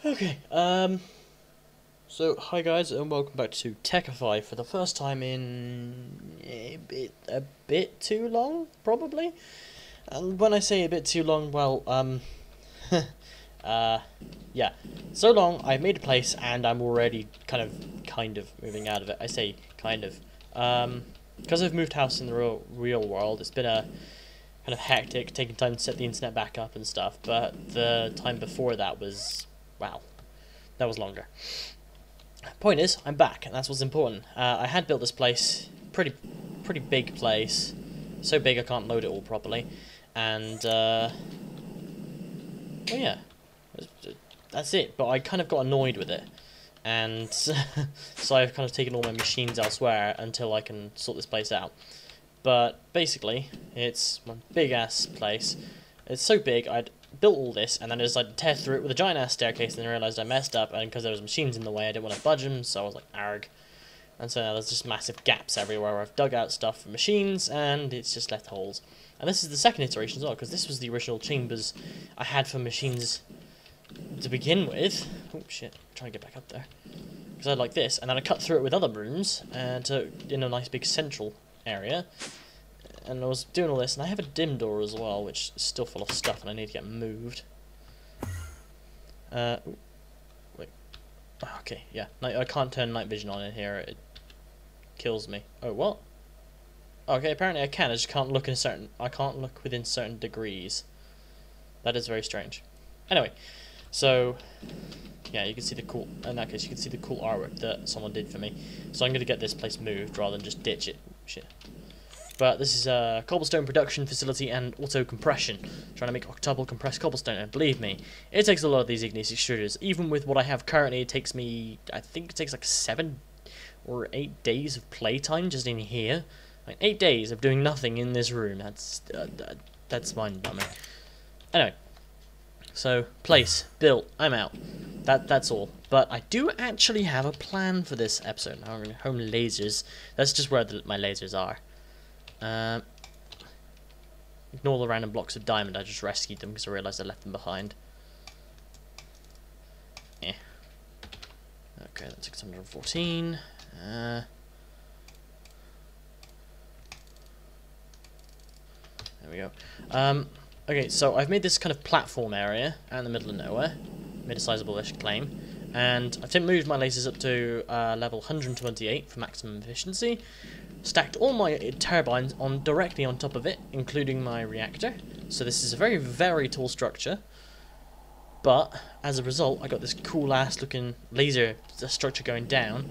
Okay, so hi guys and welcome back to Tekkify for the first time in a bit too long, probably. And when I say a bit too long, well, yeah, so long I've made a place and I'm already kind of moving out of it. I say kind of, because I've moved house in the real world. It's been a kind of hectic, taking time to set the internet back up and stuff. But the time before that was, wow. That was longer. Point is, I'm back, and that's what's important. I had built this place, pretty big place, so big I can't load it all properly, and well, yeah, that's it. But I kind of got annoyed with it, and so I've kind of taken all my machines elsewhere until I can sort this place out. But basically, it's one big ass place. It's so big I'd built all this, and then I decided to tear through it with a giant-ass staircase, and then I realised I messed up, and because there was machines in the way, I didn't want to budge them, so I was like, arg. And so now there's just massive gaps everywhere where I've dug out stuff for machines, and it's just left holes. And this is the second iteration as well, because this was the original chambers I had for machines to begin with. Oh, shit. I'm trying to get back up there. Because I had like this, and then I cut through it with other rooms, in a nice big central area. And I was doing all this, and I have a dim door as well, which is still full of stuff, and I need to get moved. Wait. Okay, yeah. I can't turn night vision on in here. It kills me. Oh, what? Okay, apparently I can. I just can't look I can't look within certain degrees. That is very strange. Anyway, so yeah, you can see the cool. In that case, you can see the cool artwork that someone did for me. So I'm gonna get this place moved rather than just ditch it. Shit. But this is a cobblestone production facility and auto compression, trying to make octuple compressed cobblestone. And believe me, it takes a lot of these igneous extruders. Even with what I have currently, it takes me, I think it takes like 7 or 8 days of playtime just in here. Like 8 days of doing nothing in this room. That's mind-numbing. Anyway, so place built. I'm out. That's all. But I do actually have a plan for this episode. Now I'm going to home lasers. That's just where my lasers are. Ignore the random blocks of diamond. I just rescued them because I realised I left them behind. Yeah. Okay, that's 614. There we go. Okay, so I've made this kind of platform area out in the middle of nowhere. Made a sizable-ish claim. And I've moved my lasers up to level 128 for maximum efficiency. Stacked all my turbines directly on top of it, including my reactor. So this is a very, very tall structure. But as a result, I got this cool-ass looking laser structure going down.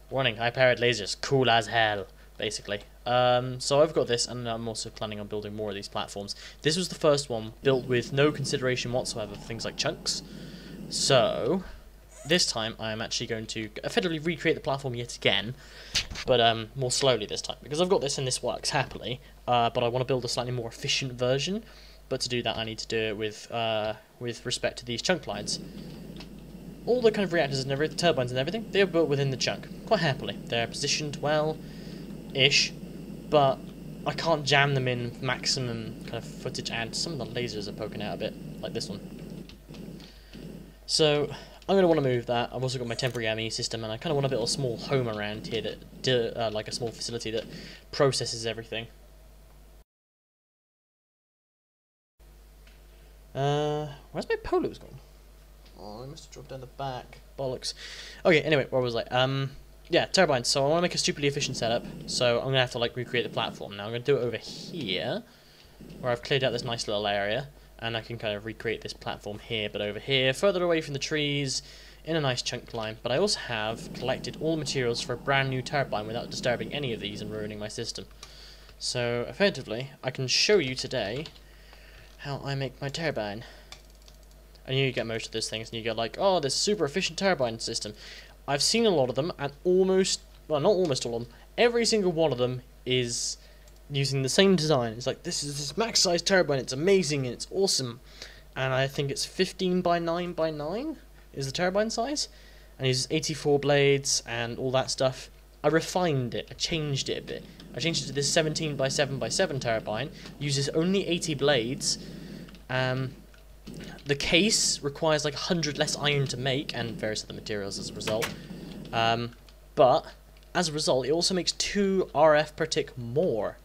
Warning: high-powered lasers, cool as hell, basically. So I've got this, and I'm also planning on building more of these platforms. This was the first one built with no consideration whatsoever for things like chunks. So this time I am actually going to effectively recreate the platform yet again, but more slowly this time, because I've got this and this works happily, but I want to build a slightly more efficient version. But to do that I need to do it with respect to these chunk lines. All the kind of reactors and everything, turbines and everything, they are built within the chunk, quite happily. They're positioned well-ish, but I can't jam them in maximum kind of footage, and some of the lasers are poking out a bit, like this one. So I'm going to want to move that. I've also got my temporary ME system, and I kind of want to build a small home around here that, like a small facility that processes everything. Where's my polos gone? Oh, I must have dropped down the back. Bollocks. Okay, anyway, where was I? Yeah, turbines. So I want to make a stupidly efficient setup, so I'm going to have to, like, recreate the platform. Now I'm going to do it over here, where I've cleared out this nice little area. And I can kind of recreate this platform here, but over here, further away from the trees, in a nice chunk line. But I also have collected all the materials for a brand new turbine without disturbing any of these and ruining my system. So, effectively, I can show you today how I make my turbine. And you get most of those things, and you get like, oh, this super efficient turbine system. I've seen a lot of them, and almost, well, not almost all of them, every single one of them is using the same design. It's like, this is this max size turbine, it's amazing and it's awesome, and I think it's 15 by 9 by 9 is the turbine size, and it uses 84 blades and all that stuff. I refined it, I changed it a bit. I changed it to this 17 by 7 by 7 turbine, uses only 80 blades, The case requires like 100 less iron to make, and various other materials as a result. But as a result, it also makes 2 RF per tick more.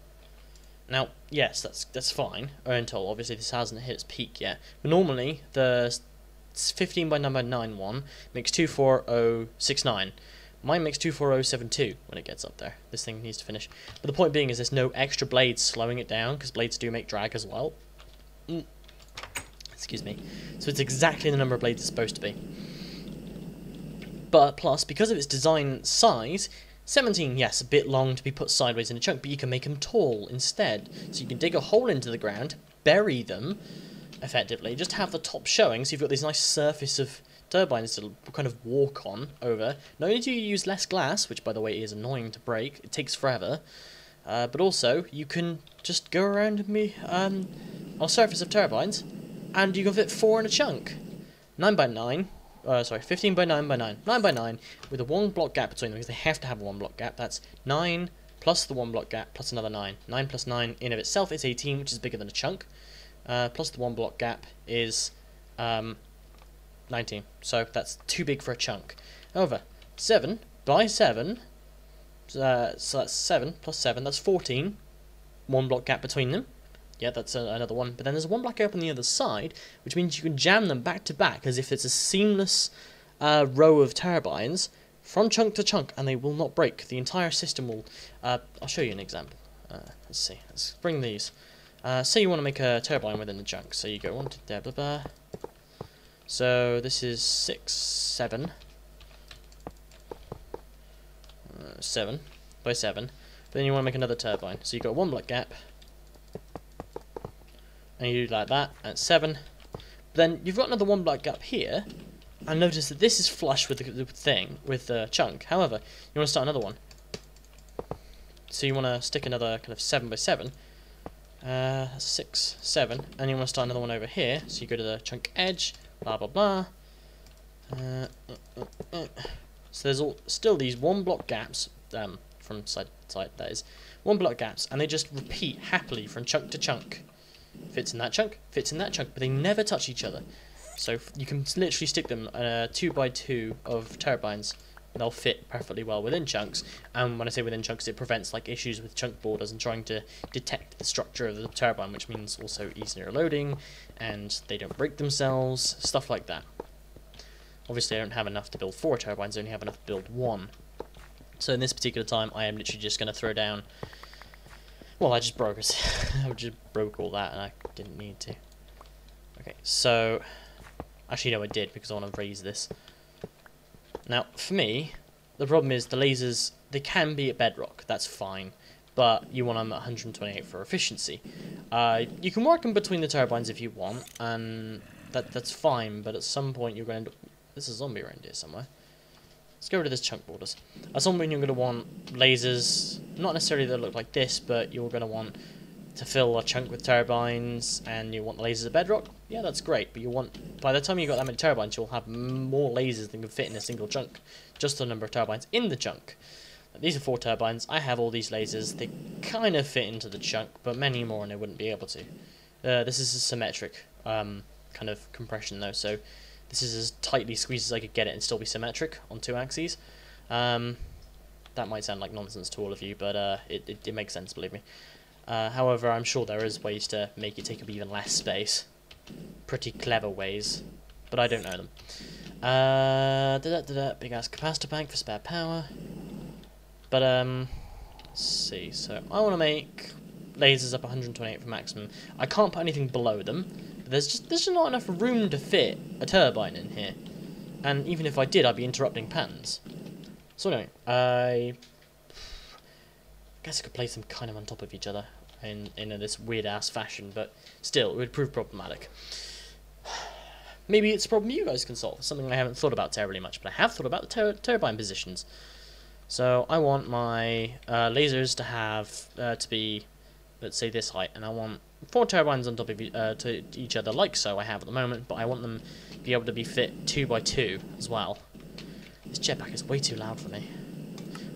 Now, yes, that's fine, until obviously this hasn't hit its peak yet. But normally, the 15 by 9 by 9 one makes 24069. Mine makes 24072 when it gets up there. This thing needs to finish. But the point being is there's no extra blades slowing it down, because blades do make drag as well. Excuse me. So it's exactly the number of blades it's supposed to be. But plus, because of its design size, 17, yes, a bit long to be put sideways in a chunk, but you can make them tall instead. So you can dig a hole into the ground, bury them, effectively, just have the top showing, so you've got this nice surface of turbines to kind of walk on over. Not only do you use less glass, which by the way is annoying to break, it takes forever, but also you can just go around on the surface of turbines, and you can fit 4 in a chunk. 9 by 9. 15 by 9 by 9. 9 by 9 with a 1 block gap between them, because they have to have a 1 block gap. That's 9 plus the 1 block gap plus another 9. 9 plus 9 in of itself is 18, which is bigger than a chunk. Plus the 1 block gap is 19. So that's too big for a chunk. However, 7 by 7, so that's 7 plus 7, that's 14. 1 block gap between them. Yeah, that's another one. But then there's a 1 block gap on the other side, which means you can jam them back to back as if it's a seamless row of turbines from chunk to chunk, and they will not break. The entire system will... I'll show you an example. Let's see. Let's bring these. Say you want to make a turbine within the chunk. So you go on to blah, blah, blah. So this is 6, 7. 7 by 7. But then you want to make another turbine. So you've got a 1 block gap. And you do like that, and 7. But then you've got another 1 block gap here, and notice that this is flush with the thing, with the chunk. However, you want to start another one. So you want to stick another kind of 7 by 7. That's 6, 7, and you want to start another one over here. So you go to the chunk edge, blah blah blah. So there's still these 1 block gaps from side to side. That is 1 block gaps, and they just repeat happily from chunk to chunk. Fits in that chunk, fits in that chunk, but they never touch each other. So you can literally stick them 2 by 2 of turbines, and they'll fit perfectly well within chunks. And when I say within chunks, it prevents like issues with chunk borders and trying to detect the structure of the turbine, which means also easier loading, and they don't break themselves, stuff like that. Obviously, I don't have enough to build 4 turbines; I only have enough to build 1. So in this particular time, I am literally just going to throw down. Well, I just broke it. I just broke all that, and I didn't need to. Okay, so... Actually, no, I did, because I want to raise this. Now, for me, the problem is the lasers, they can be at bedrock. That's fine. But you want them at 128 for efficiency. You can work them between the turbines if you want, and that's fine, but at some point you're going to... There's a zombie around here somewhere. Let's get rid of this chunk borders. At some point you're going to want lasers, not necessarily that look like this, but you're going to want to fill a chunk with turbines, and you want the lasers at bedrock. Yeah, that's great, but you want, by the time you've got that many turbines, you'll have more lasers than can fit in a single chunk. Just the number of turbines in the chunk. These are 4 turbines. I have all these lasers. They kind of fit into the chunk, but many more and they wouldn't be able to. This is a symmetric kind of compression though, so this is as tightly squeezed as I could get it and still be symmetric on 2 axes. That might sound like nonsense to all of you, but it makes sense, believe me. However, I'm sure there is ways to make it take up even less space. Pretty clever ways, but I don't know them. Big ass capacitor bank for spare power. But let's see. So I want to make lasers up 128 for maximum. I can't put anything below them. But there's just not enough room to fit a turbine in here. And even if I did, I'd be interrupting patterns. So anyway, I guess I could place them kind of on top of each other in this weird ass fashion, but still, it would prove problematic. Maybe it's a problem you guys can solve. Something I haven't thought about terribly much, but I have thought about the turbine positions. So I want my lasers to have to be, let's say, this height, and I want 4 turbines on top of to each other, like so I have at the moment. But I want them to be able to be fit 2 by 2 as well. This jetpack is way too loud for me.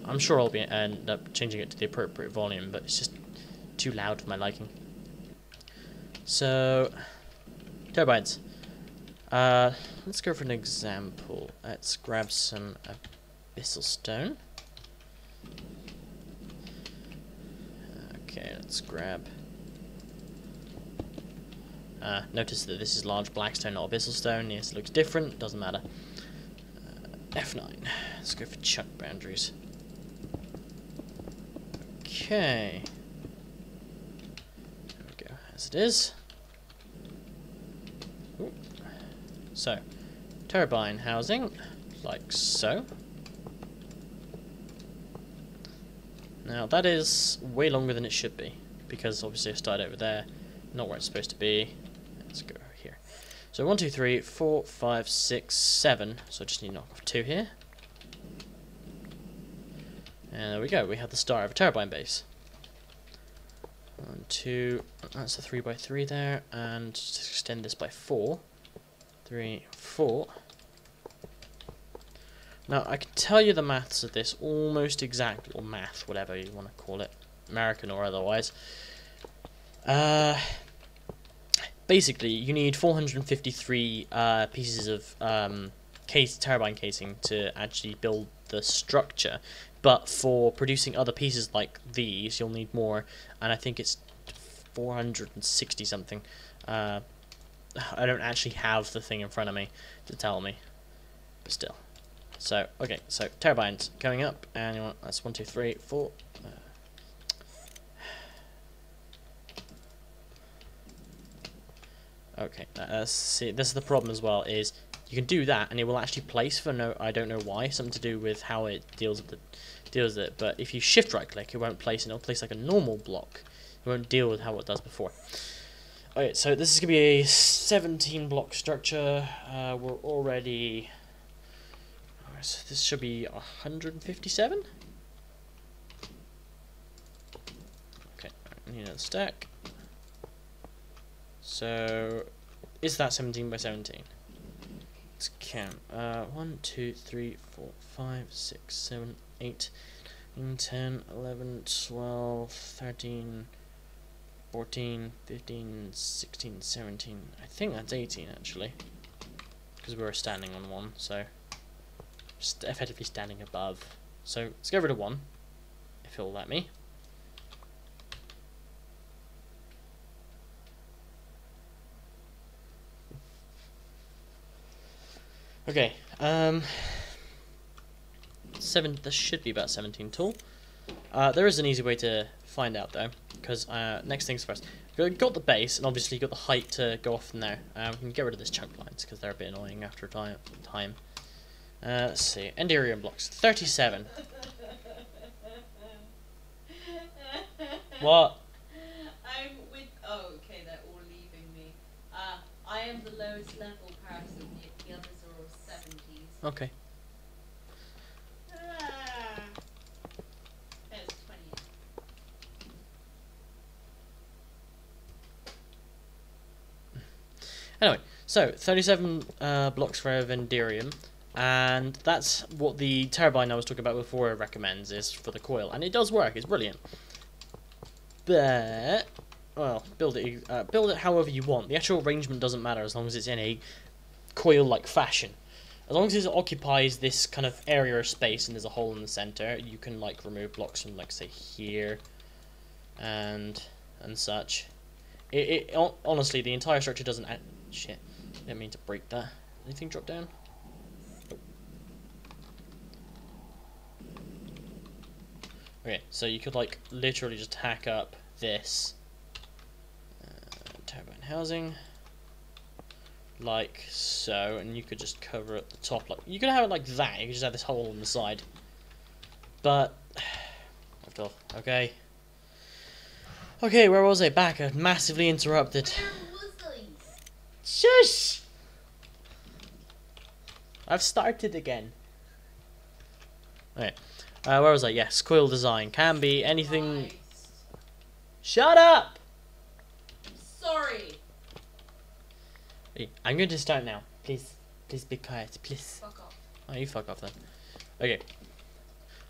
I'm sure I'll end up changing it to the appropriate volume, but it's just too loud for my liking. So turbines. Let's go for an example. Let's grab some abyssal stone. Okay, let's grab... notice that this is large black stone, not abyssal stone. Yes, it looks different. Doesn't matter. F9. Let's go for chunk boundaries. Okay. There we go. As it is. Ooh. So, turbine housing, like so. Now that is way longer than it should be, because obviously I started over there, not where it's supposed to be. Let's go over here. So 1, 2, 3, 4, 5, 6, 7. So I just need to knock off 2 here. And there we go. We have the start of a turbine base. 1, 2. That's a 3 by 3 there, and just extend this by 4. 3, 4. Now I can tell you the maths of this almost exactly, or math, whatever you want to call it, American or otherwise. Basically, you need 453 pieces of turbine casing to actually build the structure. But for producing other pieces like these, you'll need more, and I think it's 460 something. I don't actually have the thing in front of me to tell me, but still. So, okay, so turbines going up, and you want, that's 1, 2, 3, 4. Okay, see, this is the problem as well, is you can do that, and it will actually place for no, I don't know why, something to do with how it deals with it, but if you shift right click, it won't place, and it'll place like a normal block. It won't deal with how it does before. Okay, so this is going to be a 17 block structure. We're already, so this should be 157. Okay, I need another stack. So, is that 17 by 17? Let's count. 1, 2, 3, 4, 5, 6, 7, 8, 9, 10, 11, 12, 13, 14, 15, 16, 17. I think that's 18 actually. Because we were standing on 1, so just effectively standing above. So let's get rid of 1, if it'll let me. Okay, this should be about 17 tall. There is an easy way to find out though, because next things first. We've got the base, and obviously you've got the height to go off from there. We can get rid of this chunk lines, because they're a bit annoying after a time. Let's see, Enderium blocks, 37. What? I'm with, oh okay, they're all leaving me. I am the lowest level person, the others are all 70s. Okay. There's 20. Anyway, so 37 blocks for Venderium, and that's what the turbine I was talking about before recommends is for the coil, and it does work. It's brilliant. But well, build it however you want. The actual arrangement doesn't matter as long as it's in a coil-like fashion. As long as it occupies this kind of area of space and there's a hole in the center, you can like remove blocks from like say here and such. Honestly, the entire structure doesn't. Shit, didn't mean to break that. Anything drop down? Oh. Okay, so you could like literally just tack up this turbine housing like so, and you could just cover at the top. Like you could have it like that. You could just have this hole on the side. But left off. Okay. Okay, where was I? Back. Massively interrupted. Shush! I've started again. Okay. Where was I? Yes, coil design can be anything. Right. Shut up! Sorry. I'm going to start now. Please be quiet, please. Fuck off. Oh, you fuck off then. Okay.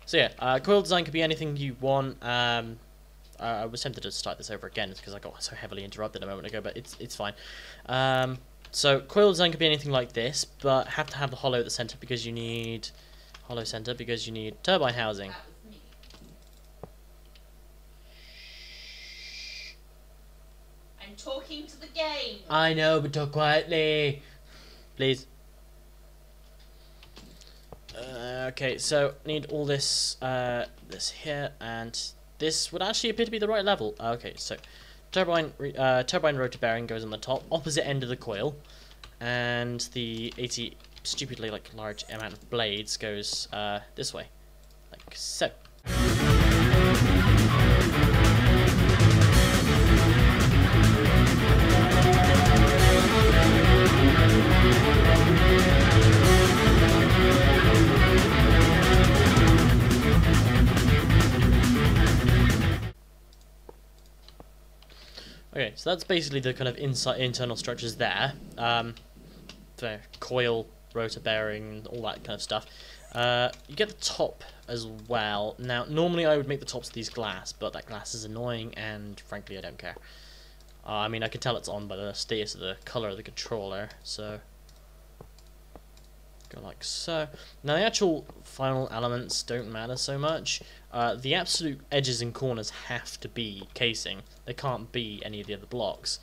So yeah, coil design could be anything you want. I was tempted to start this over again because I got so heavily interrupted a moment ago, but it's fine. So coil design could be anything like this, but have to have the hollow at the center because you need turbine housing. That was me. I'm talking to the game. I know, but talk quietly, please. Okay, so need all this this here, and this would actually appear to be the right level. Okay, so turbine rotor bearing goes on the top, opposite end of the coil, and the 80 stupidly large amount of blades goes this way, like so. Okay, so that's basically the kind of internal structures there. The coil, rotor bearing, all that kind of stuff. You get the top as well. Now, normally I would make the tops of these glass, but that glass is annoying, and frankly, I don't care. I mean, I can tell it's on by the status of the color of the controller, so go like so. Now, the actual final elements don't matter so much. The absolute edges and corners have to be casing. They can't be any of the other blocks.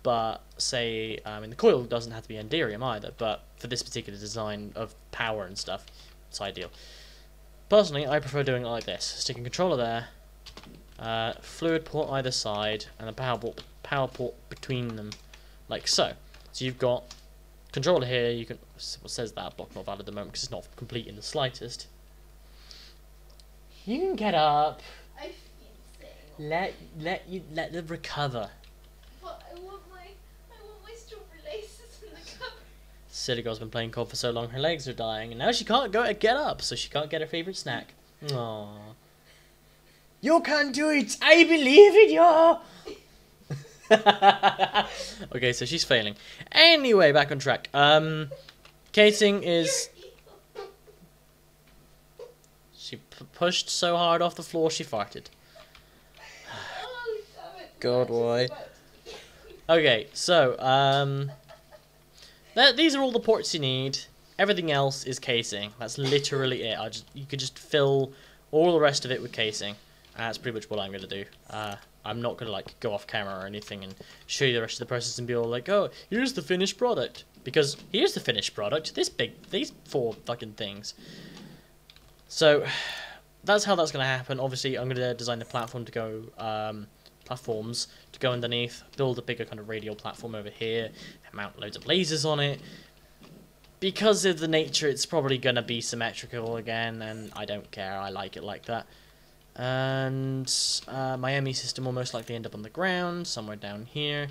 But say, I mean, the coil doesn't have to be enderium either, but for this particular design of power and stuff, it's ideal. Personally, I prefer doing it like this. Sticking controller there, fluid port either side, and a power port between them, like so. So you've got controller here, you can, what says that, block not valid at the moment because it's not complete in the slightest. You can get up. I've been saying. Let them recover. But I want my strawberry laces in the cupboard. Silly girl's been playing COD for so long her legs are dying, and now she can't get up, so she can't get her favourite snack. Aww. You can do it! I believe in you! Okay, so she's failing. Anyway, back on track. Casing is... She pushed so hard off the floor she farted. Oh, damn it. God, why? Okay, so, these are all the ports you need. Everything else is casing. That's literally it. You could just fill all the rest of it with casing. That's pretty much what I'm going to do. I'm not going to, like, go off camera or anything and show you the rest of the process and be all like, oh, here's the finished product. Because here's the finished product. These 4 fucking things. So, that's how that's going to happen. Obviously, I'm going to design the platform to go, platforms to go underneath, build a bigger kind of radial platform over here, mount loads of lasers on it. Because of the nature, it's probably going to be symmetrical again, and I don't care, I like it like that. And my ME system will most likely end up on the ground, somewhere down here.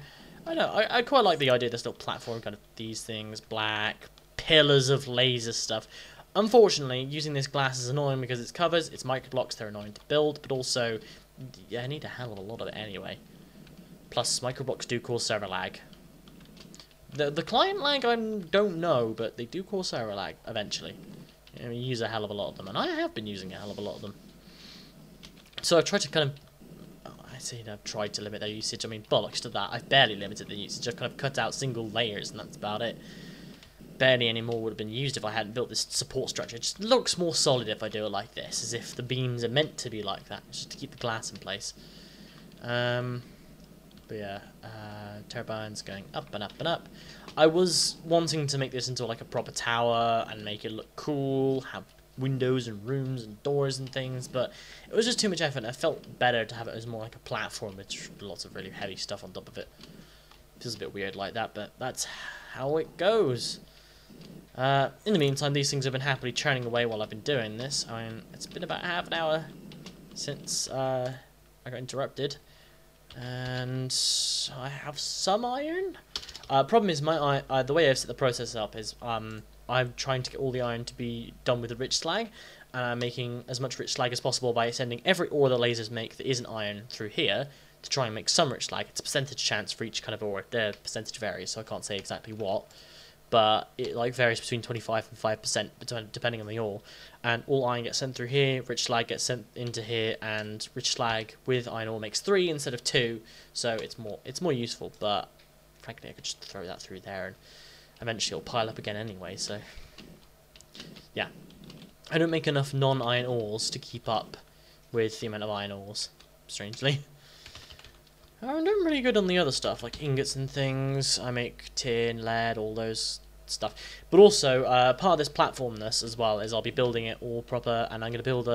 I know, I quite like the idea of this little platform, kind of these things, black, pillars of laser stuff. Unfortunately, using this glass is annoying because it's covers, it's microblocks, they're annoying to build, but also, yeah, I need a hell of a lot of it anyway. Plus, microblocks do cause server lag. The client lag, I don't know, but they do cause server lag eventually. You know, you use a hell of a lot of them, and I have been using a hell of a lot of them. So I've tried to kind of, I say I've tried to limit their usage, I mean bollocks to that, I've barely limited the usage, I've kind of cut out single layers and that's about it. Barely any more would have been used if I hadn't built this support structure. It just looks more solid if I do it like this, as if the beams are meant to be like that, just to keep the glass in place. But yeah, turbines going up and up and up. I was wanting to make this into like a proper tower and make it look cool, have windows and rooms and doors and things, but it was just too much effort and I felt better to have it as more like a platform with lots of really heavy stuff on top of it. Feels a bit weird like that, but that's how it goes. In the meantime, these things have been happily churning away while I've been doing this. I mean, it's been about half an hour since I got interrupted, and I have some iron. Problem is, the way I've set the process up is I'm trying to get all the iron to be done with the rich slag, and I'm making as much rich slag as possible by sending every ore the lasers make that isn't iron through here to try and make some rich slag. It's a percentage chance for each kind of ore. The percentage varies, so I can't say exactly what. But it like varies between 25 and 5% depending on the ore. And all iron gets sent through here, rich slag gets sent into here, and rich slag with iron ore makes 3 instead of 2, so it's more useful. But frankly, I could just throw that through there, and eventually it'll pile up again anyway, so... Yeah. I don't make enough non-iron ores to keep up with the amount of iron ores, strangely. I'm doing pretty good on the other stuff, like ingots and things. I make tin, lead, all those stuff. But also, part of this platformness as well is I'll be building it all proper, and I'm going to build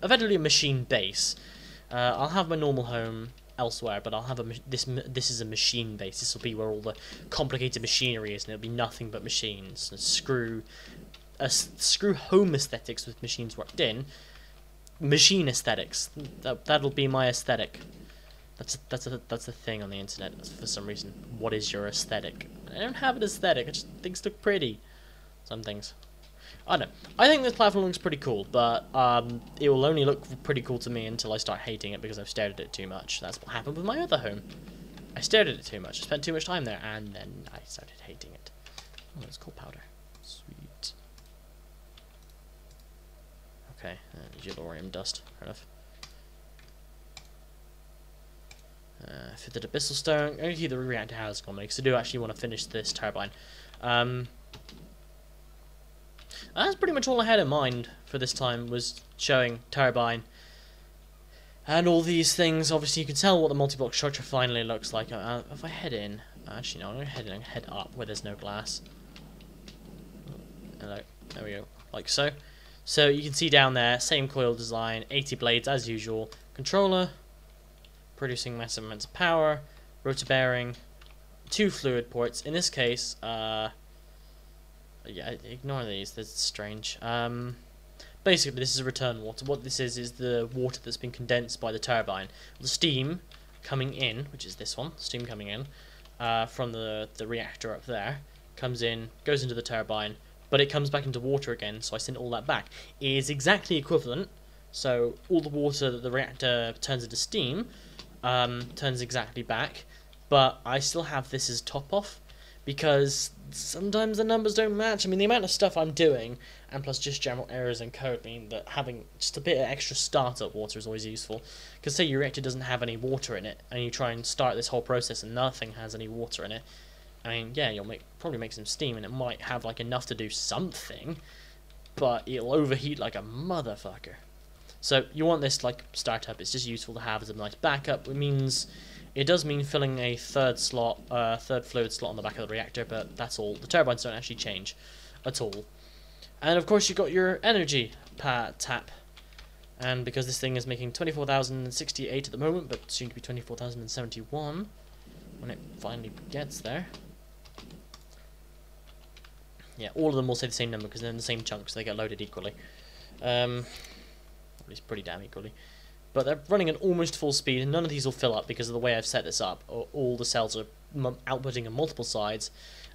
eventually a machine base. I'll have my normal home elsewhere, but I'll have this is a machine base. This will be where all the complicated machinery is, and it'll be nothing but machines. And screw home aesthetics with machines worked in. Machine aesthetics. That'll be my aesthetic. That's a thing on the internet for some reason. What is your aesthetic? I don't have an aesthetic. I just think things look pretty. Some things. I don't know. I think this platform looks pretty cool, but it will only look pretty cool to me until I start hating it because I've stared at it too much. That's what happened with my other home. I stared at it too much. I spent too much time there, and then I started hating it. Oh, it's coal powder. Sweet. Okay, Gelorium dust. Fair enough. Fitted abyssal stone. I'm going to keep the reactor house going because I do actually want to finish this turbine. That's pretty much all I had in mind for this time, was showing turbine and all these things. Obviously you can tell what the multi-block structure finally looks like. If I head in, actually no, I'm going to head up where there's no glass. Hello, there we go, like so. So you can see down there, same coil design, 80 blades as usual, controller, producing massive amounts of power, rotor bearing, 2 fluid ports. In this case, yeah, ignore these, that's strange. Basically, this is return water. What this is the water that's been condensed by the turbine. The steam coming in, which is this one, steam coming in, from the reactor up there, comes in, goes into the turbine, but it comes back into water again, so I send all that back. It is exactly equivalent, so all the water that the reactor turns into steam, turns exactly back, but I still have this as top off because sometimes the numbers don't match. I mean, the amount of stuff I'm doing, and plus just general errors in code, mean that having just a bit of extra startup water is always useful. Because say your reactor doesn't have any water in it, and you try and start this whole process and nothing has any water in it, I mean, yeah, you'll probably make some steam, and it might have like enough to do something, but it'll overheat like a motherfucker. So you want this like startup. It's just useful to have as a nice backup. It does mean filling a third fluid slot on the back of the reactor, but that's all. The turbines don't actually change at all. And of course you got your energy tap. And because this thing is making 24,068 at the moment, but soon to be 24,071 when it finally gets there. Yeah, all of them will say the same number because they're in the same chunks. They get loaded equally. At least pretty damn equally. But they're running at almost full speed, and none of these will fill up because of the way I've set this up. All the cells are outputting on multiple sides,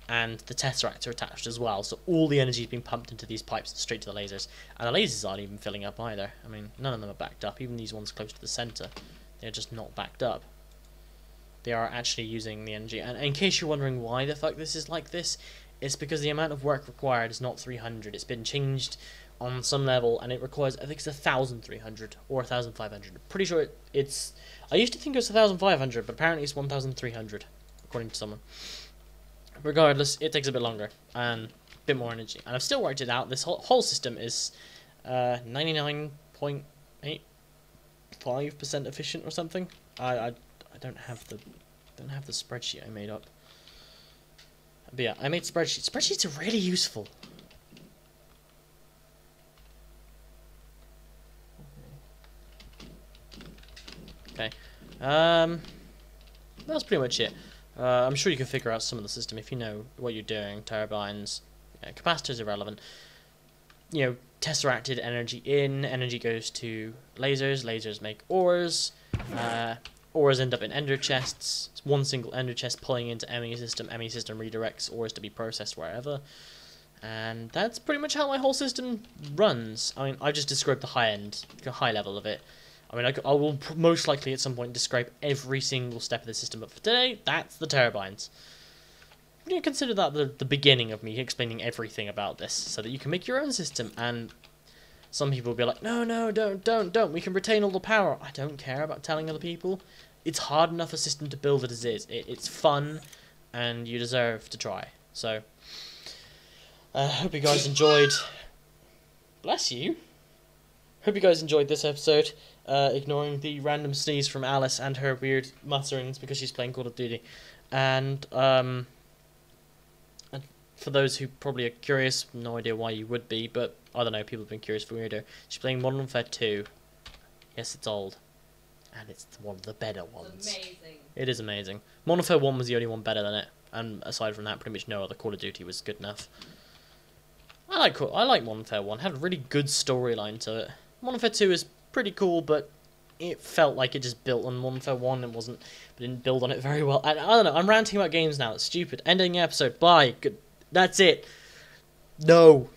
and the tesseracts are attached as well. So all the energy is being pumped into these pipes straight to the lasers. And the lasers aren't even filling up either. I mean, none of them are backed up. Even these ones close to the center, they're just not backed up. They are actually using the energy. And in case you're wondering why the fuck this is like this, it's because the amount of work required is not 300. It's been changed on some level, and it requires, I think it's 1,300 or 1,500. I'm pretty sure it's. I used to think it was 1,500, but apparently it's 1,300, according to someone. Regardless, it takes a bit longer and a bit more energy, and I've still worked it out. This whole system is 99.85% efficient or something. I don't have the spreadsheet I made up. But yeah, I made spreadsheets. Spreadsheets are really useful. Okay, that's pretty much it. I'm sure you can figure out some of the system if you know what you're doing. Turbines, capacitors irrelevant. You know, tesseracted energy in, energy goes to lasers. Lasers make ores. Ores end up in ender chests. It's one single ender chest pulling into ME system. ME system redirects ores to be processed wherever. And that's pretty much how my whole system runs. I mean, I just described the high level of it. I mean, I will most likely at some point describe every single step of the system, but for today, that's the turbines. You can consider that the beginning of me explaining everything about this, so that you can make your own system. And some people will be like, no, don't, we can retain all the power. I don't care about telling other people. It's hard enough a system to build it as is. It's fun, and you deserve to try. So, hope you guys enjoyed. Bless you. Hope you guys enjoyed this episode, ignoring the random sneeze from Alice and her weird mutterings because she's playing Call of Duty. And for those who probably are curious, no idea why you would be, but I don't know, people have been curious for weirder. She's playing Modern Warfare 2. Yes, it's old. And it's one of the better ones. It's amazing. It is amazing. Modern Warfare 1 was the only one better than it, and aside from that, pretty much no other Call of Duty was good enough. I like Modern Warfare 1. It had a really good storyline to it. Modern Warfare 2 is pretty cool, but it felt like it just built on Modern Warfare 1 and didn't build on it very well. And I don't know, I'm ranting about games now. It's stupid. Ending the episode. Bye. Good. That's it. No.